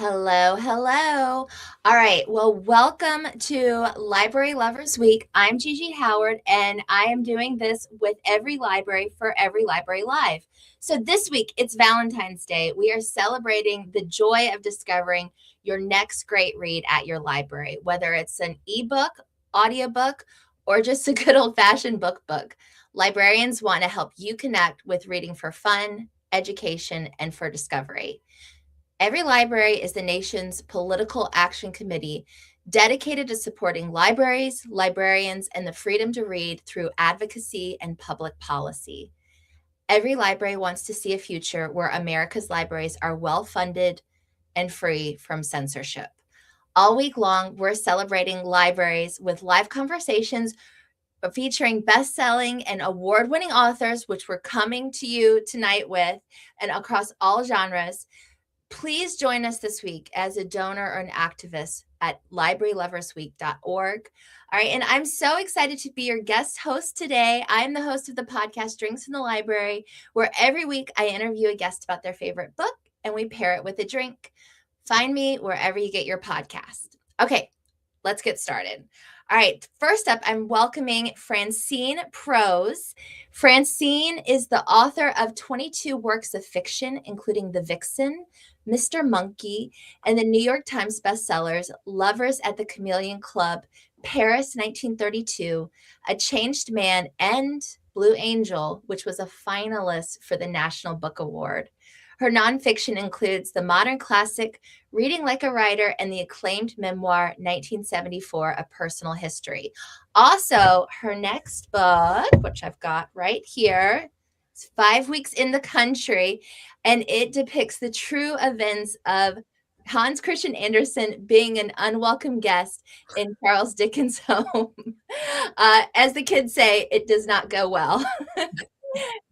Hello, hello. All right. Well, welcome to Library Lovers Week. I'm Gigi Howard, and I am doing this with Every Library for Every Library Live. So this week, it's Valentine's Day. We are celebrating the joy of discovering your next great read at your library, whether it's an ebook, audiobook, or just a good old-fashioned book. Librarians want to help you connect with reading for fun, education, and for discovery. Every Library is the nation's political action committee dedicated to supporting libraries, librarians, and the freedom to read through advocacy and public policy. Every library wants to see a future where America's libraries are well funded and free from censorship. All week long, we're celebrating libraries with live conversations featuring best-selling and award-winning authors, which we're coming to you tonight with, and across all genres. Please join us this week as a donor or an activist at libraryloversweek.org. All right, and I'm so excited to be your guest host today. I'm the host of the podcast Drinks in the Library, where every week I interview a guest about their favorite book and we pair it with a drink. Find me wherever you get your podcast. Okay, let's get started. All right, first up, I'm welcoming Francine Prose. Francine is the author of 22 works of fiction, including The Vixen, Mr. Monkey, and the New York Times bestsellers Lovers at the Chameleon Club, Paris 1932, A Changed Man, and Blue Angel, which was a finalist for the National Book Award. Her nonfiction includes the modern classic Reading Like a Writer and the acclaimed memoir 1974, A Personal History. Also, her next book, which I've got right here, is 5 Weeks in the Country, and it depicts the true events of Hans Christian Andersen being an unwelcome guest in Charles Dickens' home. As the kids say, it does not go well.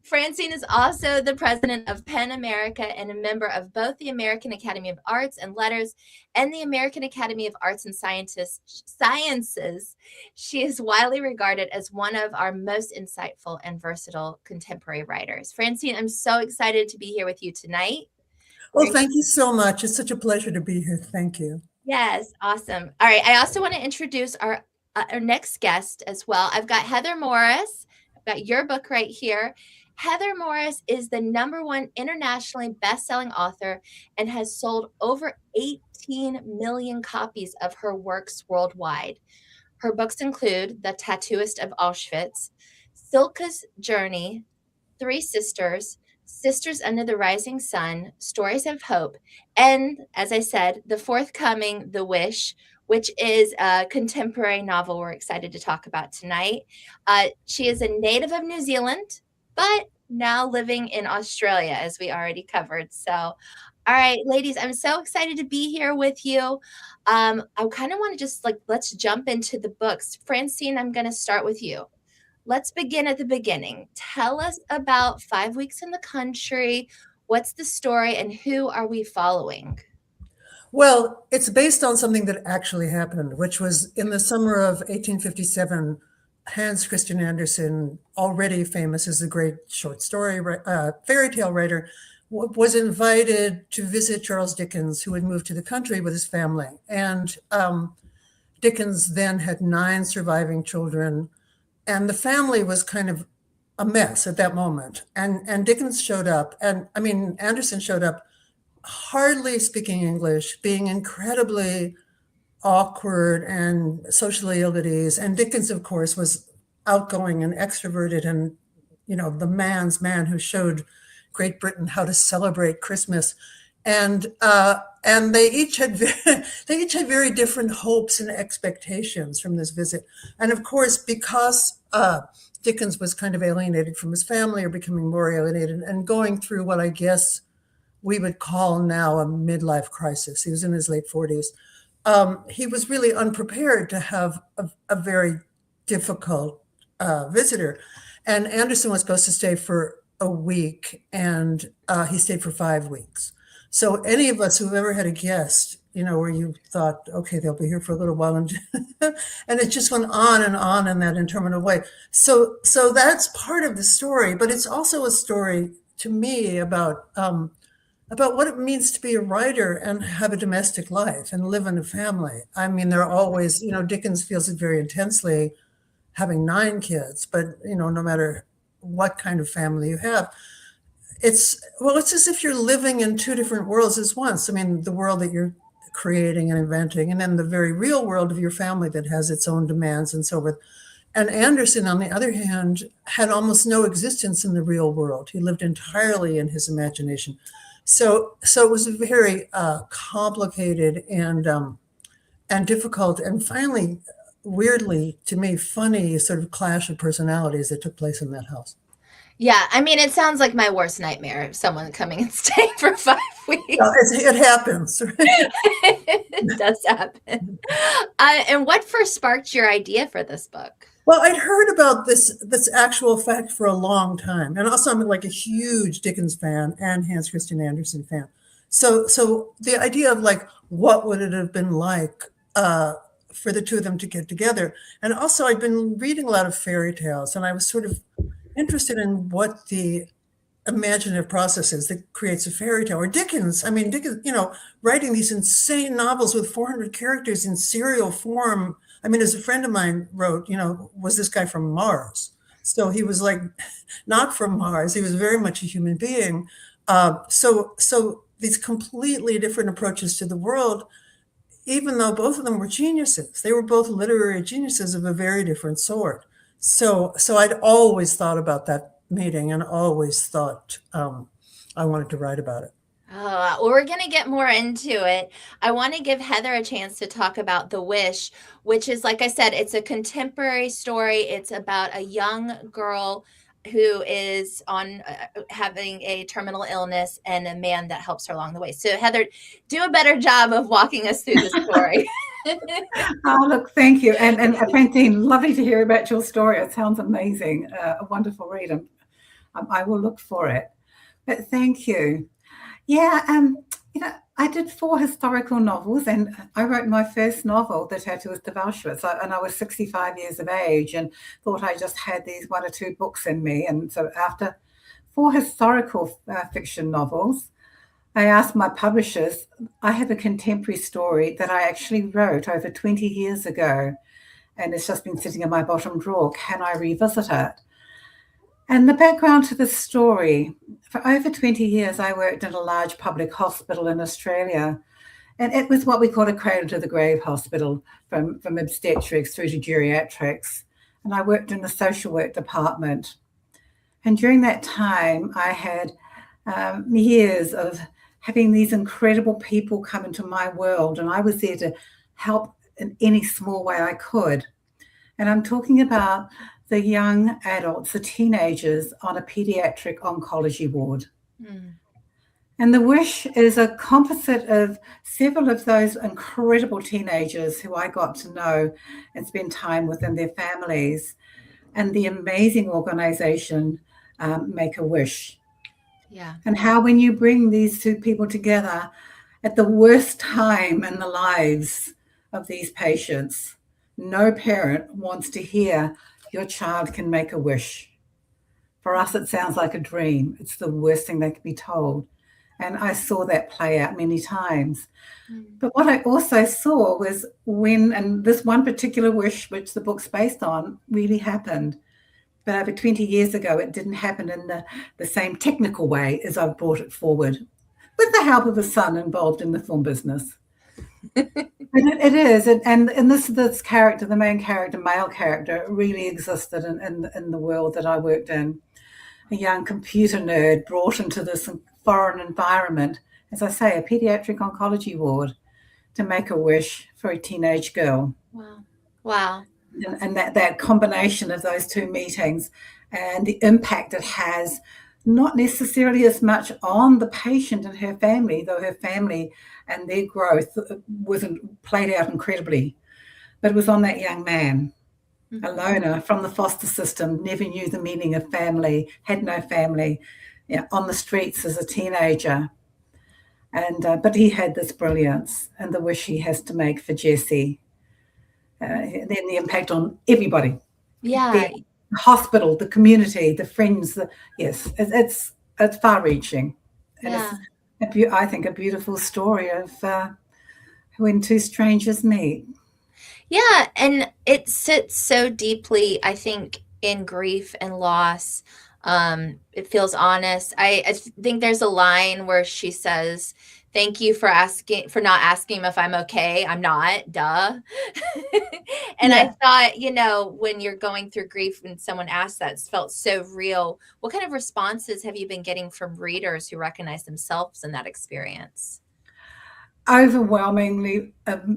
Francine is also the president of PEN America and a member of both the American Academy of Arts and Letters and the American Academy of Arts and Sciences. She is widely regarded as one of our most insightful and versatile contemporary writers. Francine, I'm so excited to be here with you tonight. Well, thank you so much. It's such a pleasure to be here. Thank you. Yes, awesome. All right, I also want to introduce our next guest as well. I've got Heather Morris. I've got your book right here. Heather Morris is the #1 internationally best-selling author and has sold over 18 million copies of her works worldwide. Her books include The Tattooist of Auschwitz, Silke's Journey, Three Sisters, Sisters Under the Rising Sun, Stories of Hope, and, as I said, the forthcoming The Wish, which is a contemporary novel we're excited to talk about tonight. She is a native of New Zealand, but now living in Australia, as we already covered. So, all right, ladies, I'm so excited to be here with you. I kind of want to just let's jump into the books. Francine, I'm going to start with you. Let's begin at the beginning. Tell us about 5 Weeks in the Country. What's the story and who are we following? Well, it's based on something that actually happened, which was in the summer of 1857. Hans Christian Andersen, already famous as a great short story fairy tale writer, was invited to visit Charles Dickens, who had moved to the country with his family. And Dickens then had 9 surviving children, and the family was kind of a mess at that moment. And Dickens showed up, Andersen showed up hardly speaking English, being incredibly awkward and socially ill at ease. And Dickens, of course, was outgoing and extroverted and, the man's man who showed Great Britain how to celebrate Christmas. And they each had very different hopes and expectations from this visit. And of course, because Dickens was kind of alienated from his family or becoming more alienated and going through what I guess we would call now a midlife crisis. He was in his late 40s. He was really unprepared to have a very difficult visitor. And Andersen was supposed to stay for a week, and he stayed for 5 weeks. So any of us who've ever had a guest, where you thought, okay, they'll be here for a little while, and it just went on in that interminable way. So that's part of the story, but it's also a story to me about about what it means to be a writer and have a domestic life and live in a family. I mean, there are always, Dickens feels it very intensely having 9 kids, but, no matter what kind of family you have, it's as if you're living in two different worlds at once. I mean, the world that you're creating and inventing, and then the very real world of your family that has its own demands and so forth. And Anderson, on the other hand, had almost no existence in the real world. He lived entirely in his imagination. So it was a very complicated and difficult, and finally, weirdly to me, funny sort of clash of personalities that took place in that house. Yeah, I mean, it sounds like my worst nightmare, someone coming and staying for 5 weeks. Well, it happens. It does happen. And what first sparked your idea for this book? Well, I'd heard about this actual fact for a long time, and also I'm like a huge Dickens fan and Hans Christian Andersen fan. So the idea of like what would it have been like for the two of them to get together, and also I'd been reading a lot of fairy tales, and I was sort of interested in what the imaginative process is that creates a fairy tale. Or Dickens, writing these insane novels with 400 characters in serial form. I mean, as a friend of mine wrote, was this guy from Mars? So he was like not from Mars. He was very much a human being. So these completely different approaches to the world, even though both of them were geniuses, they were both literary geniuses of a very different sort. So I'd always thought about that meeting and always thought I wanted to write about it. Oh, well, we're going to get more into it. I want to give Heather a chance to talk about The Wish, which is, like I said, it's a contemporary story. It's about a young girl who is having a terminal illness and a man that helps her along the way. So Heather, do a better job of walking us through the story. Oh, look, thank you. And Francine, lovely to hear about your story. It sounds amazing. A wonderful read. I will look for it. But thank you. Yeah, I did 4 historical novels, and I wrote my first novel, The Tattooist of Auschwitz, and I was 65 years of age and thought I just had these 1 or 2 books in me. And so after 4 historical fiction novels, I asked my publishers, I have a contemporary story that I actually wrote over 20 years ago, and it's just been sitting in my bottom drawer. Can I revisit it? And the background to the story, for over 20 years, I worked in a large public hospital in Australia. And it was what we call a cradle to the grave hospital, from obstetrics through to geriatrics. And I worked in the social work department. And during that time, I had years of having these incredible people come into my world. And I was there to help in any small way I could. And I'm talking about the young adults, the teenagers on a pediatric oncology ward. Mm. And The Wish is a composite of several of those incredible teenagers who I got to know and spend time with and their families, and the amazing organization, Make-A-Wish. Yeah. And how when you bring these 2 people together at the worst time in the lives of these patients, no parent wants to hear your child can make a wish. For us, it sounds like a dream. It's the worst thing they could be told. And I saw that play out many times. Mm. But what I also saw was and this one particular wish, which the book's based on, really happened. But over 20 years ago, it didn't happen in the same technical way as I've brought it forward, with the help of a son involved in the film business. It is, and this character, the main character, male character, really existed in the world that I worked in. A young computer nerd brought into this foreign environment, as I say, a pediatric oncology ward, to make a wish for a teenage girl. Wow. And that combination of those 2 meetings and the impact it has, not necessarily as much on the patient and her family, though her family and their growth wasn't played out incredibly, but it was on that young man, mm-hmm. a loner from the foster system, never knew the meaning of family, had no family, on the streets as a teenager. And but he had this brilliance and the wish he has to make for Jessie. Then the impact on everybody. Yeah. The hospital, the community, the friends. Yes, it's far-reaching. And I think a beautiful story of when two strangers meet. Yeah, and it sits so deeply, I think, in grief and loss. It feels honest. I think there's a line where she says, "Thank you for not asking him if I'm okay. I'm not, duh." And I Yeah. thought, when you're going through grief and someone asks that, it felt so real. What kind of responses have you been getting from readers who recognize themselves in that experience? Overwhelmingly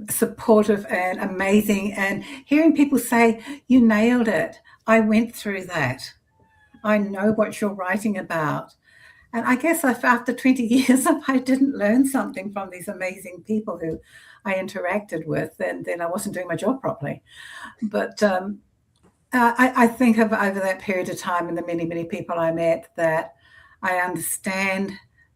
supportive and amazing. And hearing people say, "You nailed it. I went through that. I know what you're writing about." And I guess if after 20 years, if I didn't learn something from these amazing people who I interacted with, then I wasn't doing my job properly. But I think of over that period of time and the many, many people I met that I understand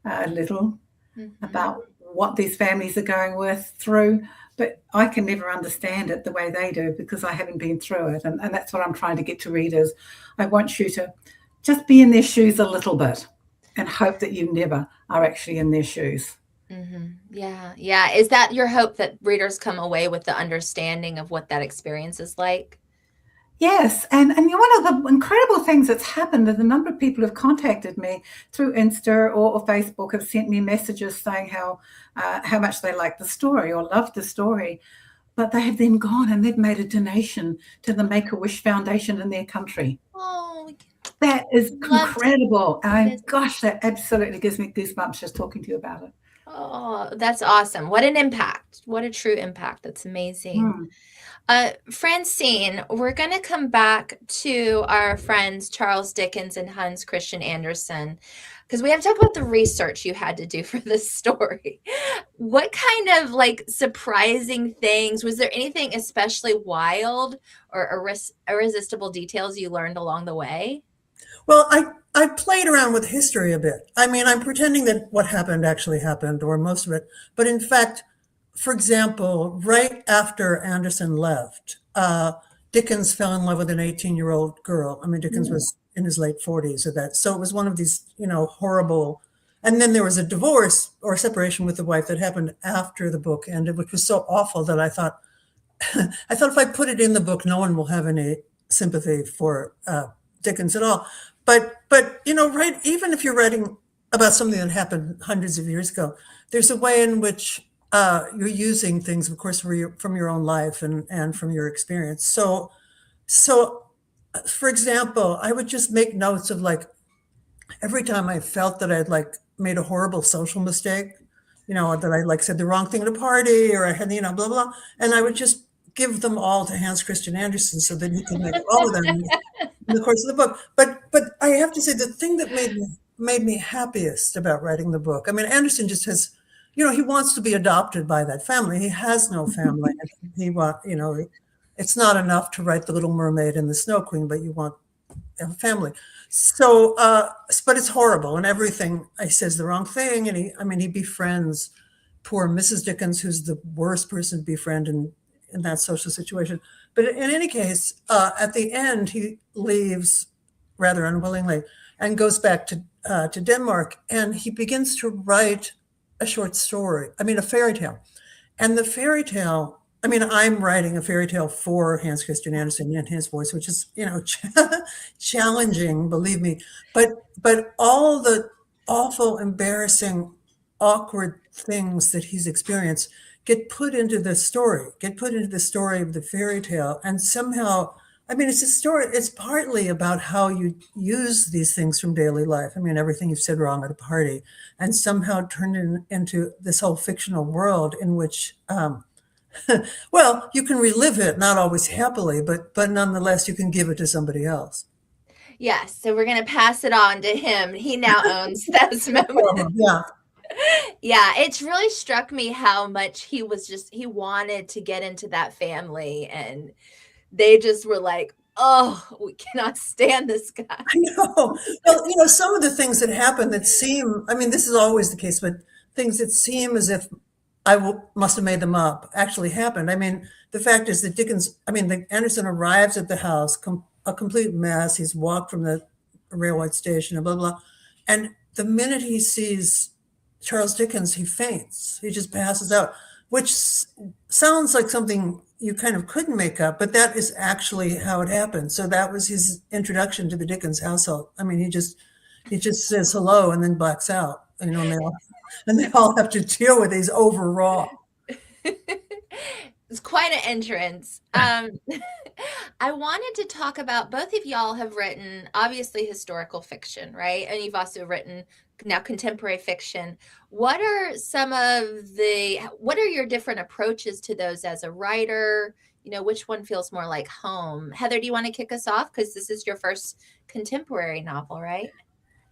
a little Mm-hmm. about what these families are going through, but I can never understand it the way they do because I haven't been through it. And that's what I'm trying to get to readers. I want you to just be in their shoes a little bit and hope that you never are actually in their shoes. Mm-hmm. Yeah. Yeah. Is that your hope, that readers come away with the understanding of what that experience is like? Yes, and one of the incredible things that's happened is the number of people who've contacted me through Insta or Facebook have sent me messages saying how much they like the story or love the story, but they have then gone and they've made a donation to the Make a Wish Foundation in their country. Oh, That is love to incredible, hear and this. gosh, that absolutely gives me goosebumps just talking to you about it. Oh, that's awesome. What an impact. What a true impact. That's amazing. Mm. Francine, we're going to come back to our friends Charles Dickens and Hans Christian Andersen because we have to talk about the research you had to do for this story. What kind of like surprising things, was there anything especially wild or irresistible details you learned along the way? Well, I played around with history a bit. I mean, I'm pretending that what happened actually happened, or most of it. But in fact, for example, right after Anderson left, Dickens fell in love with an 18-year-old girl. I mean, Dickens Mm. was in his late 40s or that. So it was one of these, horrible. And then there was a divorce or separation with the wife that happened after the book ended, which was so awful that I thought if I put it in the book, no one will have any sympathy for Dickens at all. But right, even if you're writing about something that happened hundreds of years ago, there's a way in which you're using things, of course, from your own life and from your experience. So, for example, I would just make notes of like every time I felt that I'd like made a horrible social mistake, or that I like said the wrong thing at a party, or I had, blah, blah, and I would just give them all to Hans Christian Andersen so that he could make all of them in the course of the book. But I have to say the thing that made me happiest about writing the book. I mean, Anderson just has, he wants to be adopted by that family. He has no family. It's not enough to write The Little Mermaid and the Snow Queen, but you want a family. So, but it's horrible, and everything I says the wrong thing, and he befriends poor Mrs. Dickens, who's the worst person to befriend in that social situation. But in any case, at the end, he leaves rather unwillingly and goes back to Denmark, and he begins to write a short story. I mean, a fairy tale, and the fairy tale. I mean, I'm writing a fairy tale for Hans Christian Andersen in his voice, which is, challenging, believe me. But all the awful, embarrassing, awkward things that he's experienced get put into the story, of the fairy tale. And somehow, I mean, it's a story, it's partly about how you use these things from daily life. I mean, everything you've said wrong at a party, and somehow turned into this whole fictional world in which, well, you can relive it, not always happily, but nonetheless, you can give it to somebody else. Yes, so we're going to pass it on to him. He now owns those moments. Yeah. Yeah, it's really struck me how much he wanted to get into that family, and they just were like, "Oh, we cannot stand this guy." I know. Well, some of the things that happen that seem, I mean, this is always the case, but things that seem as if must have made them up actually happened. I mean, the fact is that Anderson arrives at the house, a complete mess. He's walked from the railway station, and blah, blah. And the minute he sees Charles Dickens, he faints. He just passes out, which sounds like something you kind of couldn't make up, but that is actually how it happened. So that was his introduction to the Dickens household. I mean, he just says hello and then blacks out, and they all have to deal with he's overwrought. It's quite an entrance. I wanted to talk about, both of y'all have written obviously historical fiction, right? And you've also written now contemporary fiction. What are your different approaches to those as a writer? Which one feels more like home? Heather, do you want to kick us off? Because this is your first contemporary novel, right?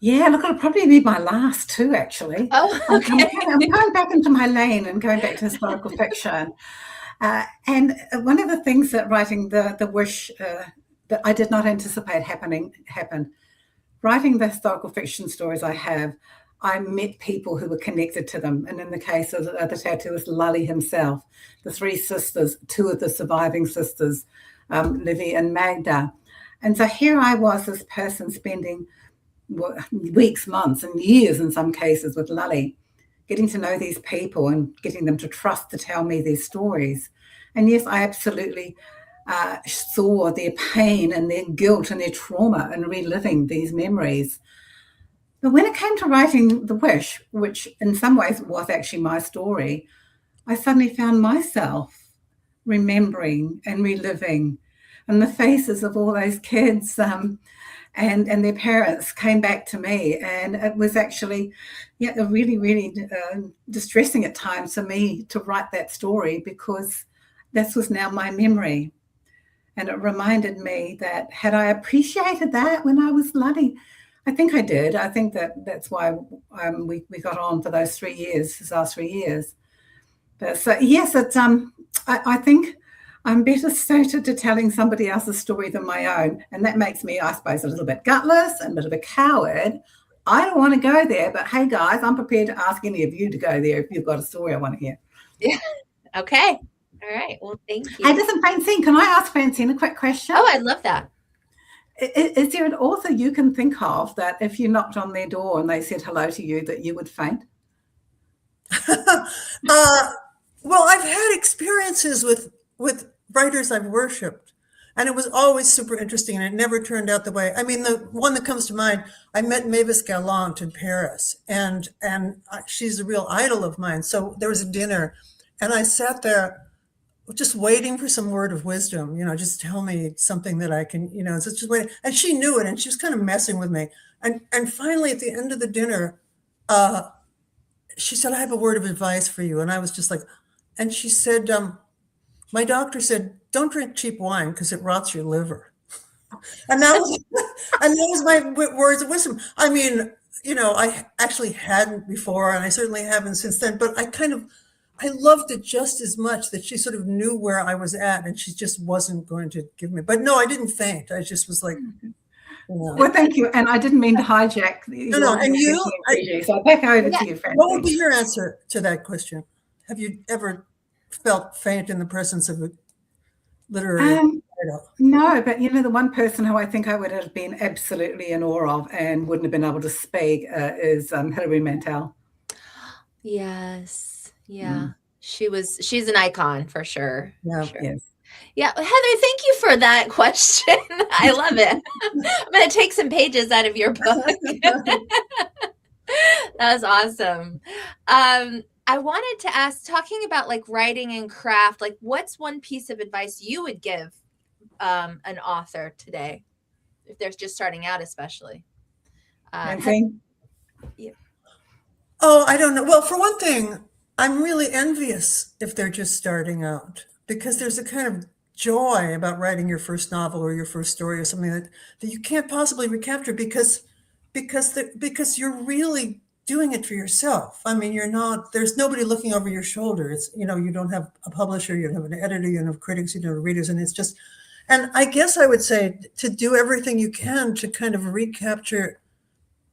Yeah, look, it'll probably be my last two, actually. Oh, okay. I'm going back into my lane and going back to historical fiction. And one of the things that writing the Wish that I did not anticipate happened. Writing the historical fiction stories I met people who were connected to them. And in the case of the tattooist Lully himself, the three sisters, two of the surviving sisters, Livy and Magda. And so here I was, this person spending weeks, months, and years in some cases with Lully, getting to know these people and getting them to trust to tell me their stories. And yes, I absolutely saw their pain and their guilt and their trauma and reliving these memories. But when it came to writing The Wish, which in some ways was actually my story, I suddenly found myself remembering and reliving, and the faces of all those kids and their parents came back to me. And it was actually really, really distressing at times for me to write that story, because this was now my memory. And it reminded me that had I appreciated that when I was Lully, I think I did. I think that's why we got on for those 3 years, these last 3 years. But so yes, it's I think I'm better suited to telling somebody else's story than my own. And that makes me, I suppose, a little bit gutless and a bit of a coward. I don't want to go there, but hey guys, I'm prepared to ask any of you to go there if you've got a story I want to hear. Yeah. Okay. All right. Well, thank you. Hey, listen, Francine, can I ask Francine a quick question? Oh, I'd love that. Is there an author you can think of that if you knocked on their door and they said hello to you, that you would faint? Well, I've had experiences with writers I've worshipped, and it was always super interesting, and it never turned out the way. I mean, the one that comes to mind, I met Mavis Gallant in Paris, and she's a real idol of mine. So there was a dinner, and I sat there just waiting for some word of wisdom, just tell me something that I can, so just waiting. And she knew it, and she was kind of messing with me. And finally, at the end of the dinner, she said, I have a word of advice for you. And I was just like, and she said, my doctor said, don't drink cheap wine because it rots your liver. And that was my words of wisdom. I mean, I actually hadn't before, and I certainly haven't since then, but I loved it just as much that she sort of knew where I was at, and she just wasn't going to give me. But no, I didn't faint. I just was like, Well, thank you. And I didn't mean to hijack. No. And you? So back over to you, Francine. What would be your answer to that question? Have you ever felt faint in the presence of a literary title? No, but the one person who I think I would have been absolutely in awe of and wouldn't have been able to speak is Hilary Mantel. Yes. Yeah. She's an icon for sure. Yeah. Sure. Yes. Yeah. Heather, thank you for that question. I love it. I'm going to take some pages out of your book. That was awesome. I wanted to ask, talking about like writing and craft, like what's one piece of advice you would give an author today, if they're just starting out, especially? Yeah. Oh, I don't know. Well, for one thing, I'm really envious if they're just starting out, because there's a kind of joy about writing your first novel or your first story or something that you can't possibly recapture because you're really doing it for yourself. I mean, there's nobody looking over your shoulder. It's, you don't have a publisher, you don't have an editor, you don't have critics, you don't have readers. And it's just, and I guess I would say to do everything you can to kind of recapture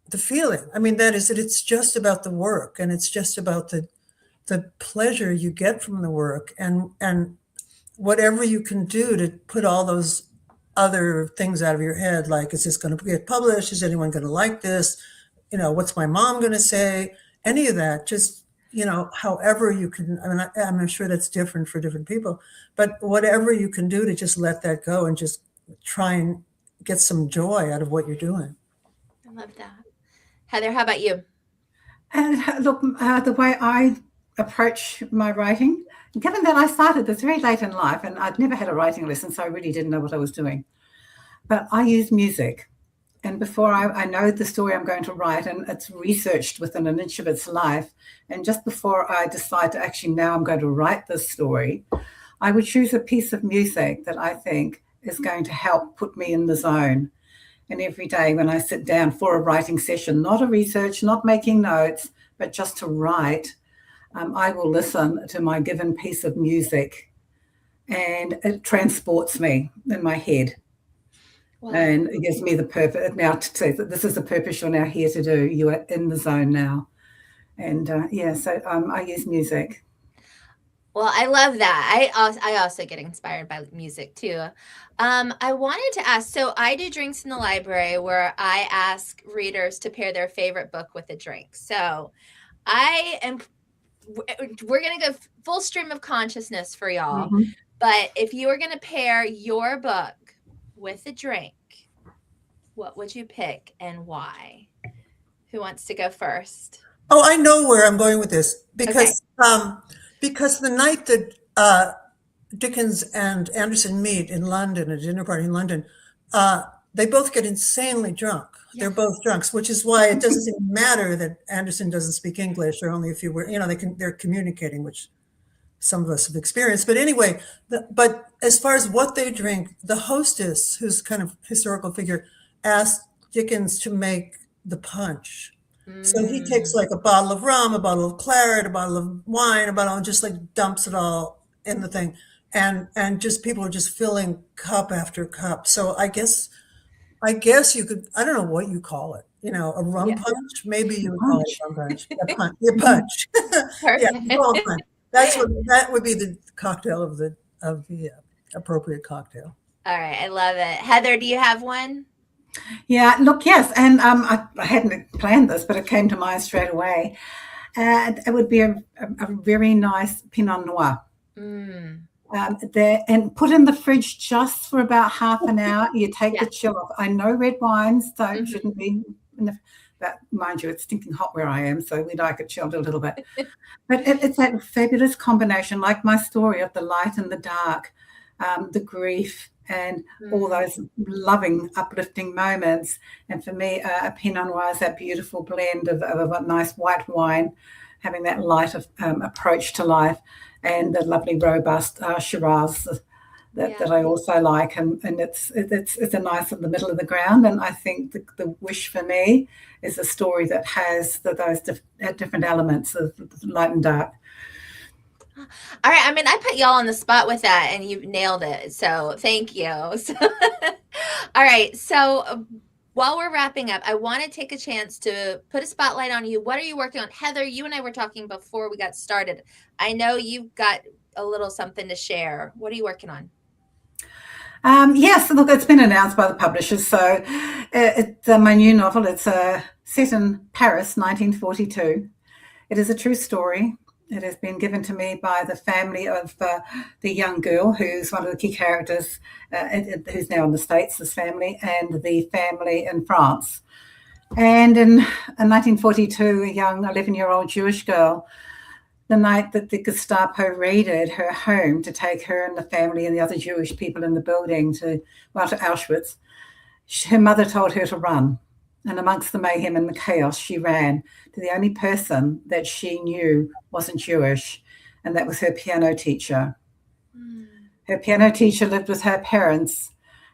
the feeling. I mean, that is that it's just about the work, and it's just about the pleasure you get from the work, and whatever you can do to put all those other things out of your head, like, is this going to get published? Is anyone going to like this? What's my mom going to say? any of that, just, however you can, I mean, I'm sure that's different for different people, but whatever you can do to just let that go and just try and get some joy out of what you're doing. I love that. Heather, how about you? And look, the way I approach my writing, given that I started this very late in life and I'd never had a writing lesson, so I really didn't know what I was doing. But I use music. And before I know the story I'm going to write, and it's researched within an inch of its life, and just before I decide to actually now I'm going to write this story, I would choose a piece of music that I think is going to help put me in the zone. And every day when I sit down for a writing session, not a research, not making notes, but just to write, I will listen to my given piece of music, and it transports me in my head. Wow. And it gives me the purpose now to say that this is the purpose you're now here to do. You are in the zone now. And so I use music. Well, I love that. I also get inspired by music too. I wanted to ask, so I do drinks in the library where I ask readers to pair their favorite book with a drink. So we're going to go full stream of consciousness for y'all. Mm-hmm. But if you were going to pair your book with a drink, what would you pick and why? Who wants to go first? Oh, I know where I'm going with this because the night that Dickens and Anderson meet in London, at a dinner party in London, they both get insanely drunk. Yes. They're both drunks, which is why it doesn't even matter that Anderson doesn't speak English, or only a few words. They're communicating, which some of us have experienced. But anyway, but as far as what they drink, the hostess, who's kind of historical figure, asked Dickens to make the punch. So he takes like a bottle of rum, a bottle of claret, a bottle of wine, and just like dumps it all in the thing. And just people are just filling cup after cup. So I guess you could, I don't know what you call it, a rum punch. Maybe you would call it a rum punch. A punch. Punch. That would be the cocktail of the appropriate cocktail. All right, I love it. Heather, do you have one? Yeah, look, yes, and I hadn't planned this, but it came to mind straight away. And it would be a very nice Pinot Noir. And put in the fridge just for about half an hour. You take the chill off. I know red wines, so it shouldn't be. But mind you, it's stinking hot where I am, so we like it chilled a little bit. But it's that fabulous combination, like my story of the light and the dark, the grief, and all those loving, uplifting moments. And for me, a Pinot Noir is that beautiful blend of a nice white wine, having that light of approach to life, and the lovely robust Shiraz that I also like. And it's a nice in the middle of the ground. And I think the wish for me is a story that has those different elements of light and dark. All right. I mean, I put y'all on the spot with that and you nailed it. So thank you. So, all right. So while we're wrapping up, I want to take a chance to put a spotlight on you. What are you working on? Heather, you and I were talking before we got started. I know you've got a little something to share. What are you working on? Yes, look, it's been announced by the publishers. So it's my new novel. It's set in Paris, 1942. It is a true story. It has been given to me by the family of the young girl who's one of the key characters, who's now in the States, this family, and the family in France. And in 1942, a young 11-year-old Jewish girl, the night that the Gestapo raided her home to take her and the family and the other Jewish people in the building to Auschwitz, her mother told her to run. And amongst the mayhem and the chaos, she ran to the only person that she knew wasn't Jewish, and that was her piano teacher. Her piano teacher lived with her parents,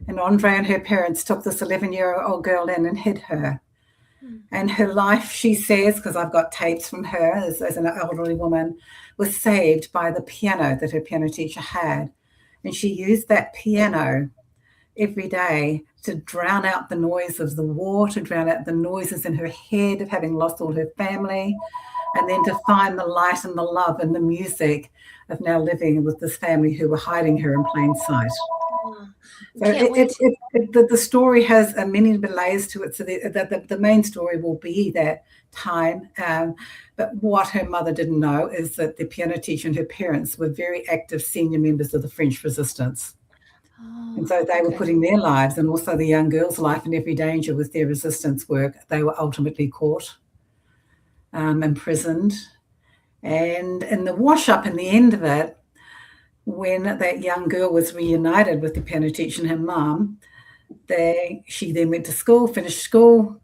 and Andre and her parents took this 11-year-old girl in and hid her. And her life, she says, because I've got tapes from her as an elderly woman, was saved by the piano that her piano teacher had. And she used that piano every day to drown out the noise of the war, to drown out the noises in her head of having lost all her family, and then to find the light and the love and the music of now living with this family who were hiding her in plain sight. So the story has many layers to it. So the main story will be that time. But what her mother didn't know is that the piano teacher and her parents were very active senior members of the French resistance. And so they were putting their lives and also the young girl's life in every danger with their resistance work. They were ultimately caught, imprisoned. And in the wash-up in the end of it, when that young girl was reunited with the piano teacher and her mum, she then went to school, finished school,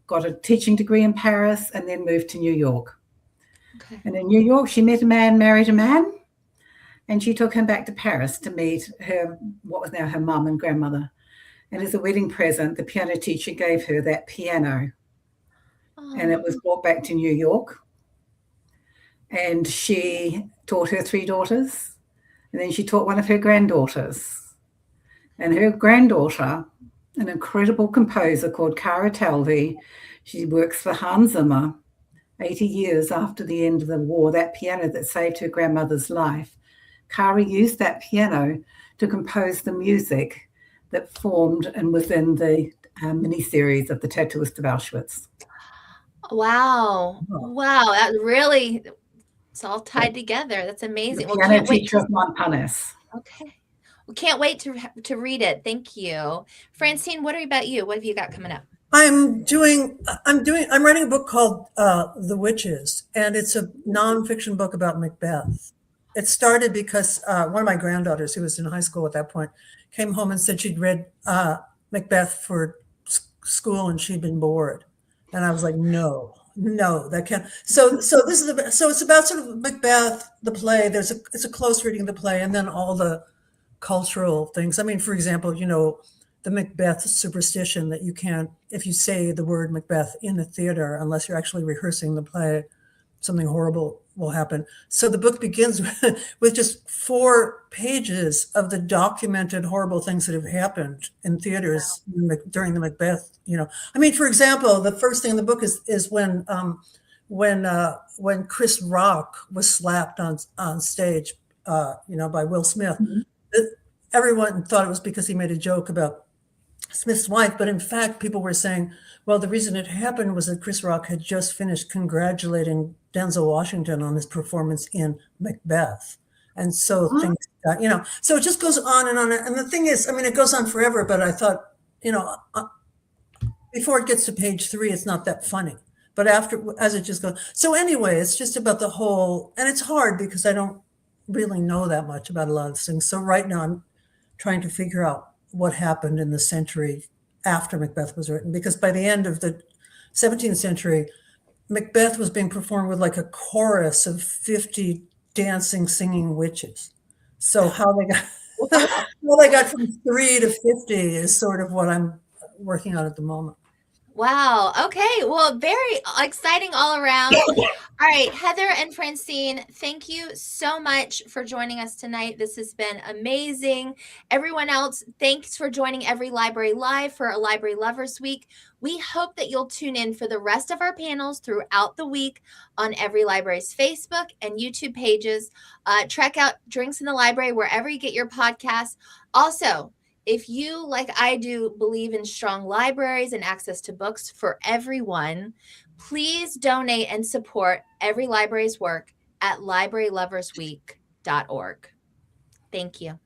got a teaching degree in Paris, and then moved to New York. Okay. And in New York, she met a man, married a man, and she took him back to Paris to meet her, what was now her mum and grandmother. And as a wedding present, the piano teacher gave her that piano. Oh. And it was brought back to New York. And she taught her 3 daughters. And then she taught one of her granddaughters. And her granddaughter, an incredible composer called Cara Talvi, she works for Hans Zimmer, 80 years after the end of the war, that piano that saved her grandmother's life. Cara used that piano to compose the music that formed and was in the miniseries of The Tattooist of Auschwitz. Wow. Wow. That really, it's all tied together. That's amazing. The piano teacher of Montparnasse. Okay. We can't wait to read it. Thank you. Francine, what about you? What have you got coming up? I'm writing a book called The Witches, and it's a nonfiction book about Macbeth. It started because one of my granddaughters, who was in high school at that point, came home and said she'd read Macbeth for school and she'd been bored. And I was like, no, that can't. So it's about sort of Macbeth, the play. It's a close reading of the play, and then all the cultural things. I mean, for example, the Macbeth superstition that you can't, if you say the word Macbeth in the theater, unless you're actually rehearsing the play, something horrible will happen. So the book begins with just 4 pages of the documented horrible things that have happened in theaters during the Macbeth. I mean, for example, the first thing in the book is when Chris Rock was slapped on stage, by Will Smith. Mm-hmm. Everyone thought it was because he made a joke about Smith's wife, but in fact, people were saying, well, the reason it happened was that Chris Rock had just finished congratulating Denzel Washington on his performance in Macbeth. And so things got, so it just goes on and on. And the thing is, I mean, it goes on forever, but I thought, before it gets to page 3, it's not that funny. But as it just goes. So anyway, it's just about the whole, and it's hard because I don't really know that much about a lot of things. So right now I'm trying to figure out what happened in the century after Macbeth was written, because by the end of the 17th century, Macbeth was being performed with like a chorus of 50 dancing, singing witches. So how they got from 3 to 50 is sort of what I'm working on at the moment. Wow. Okay. Well, very exciting all around. All right, Heather and Francine, thank you so much for joining us tonight. This has been amazing. Everyone else, thanks for joining EveryLibrary Live for a Library Lovers Week. We hope that you'll tune in for the rest of our panels throughout the week on EveryLibrary's Facebook and YouTube pages. Check out Drinks in the Library wherever you get your podcasts. Also, if you, like I do, believe in strong libraries and access to books for everyone, please donate and support EveryLibrary's work at libraryloversweek.org. Thank you.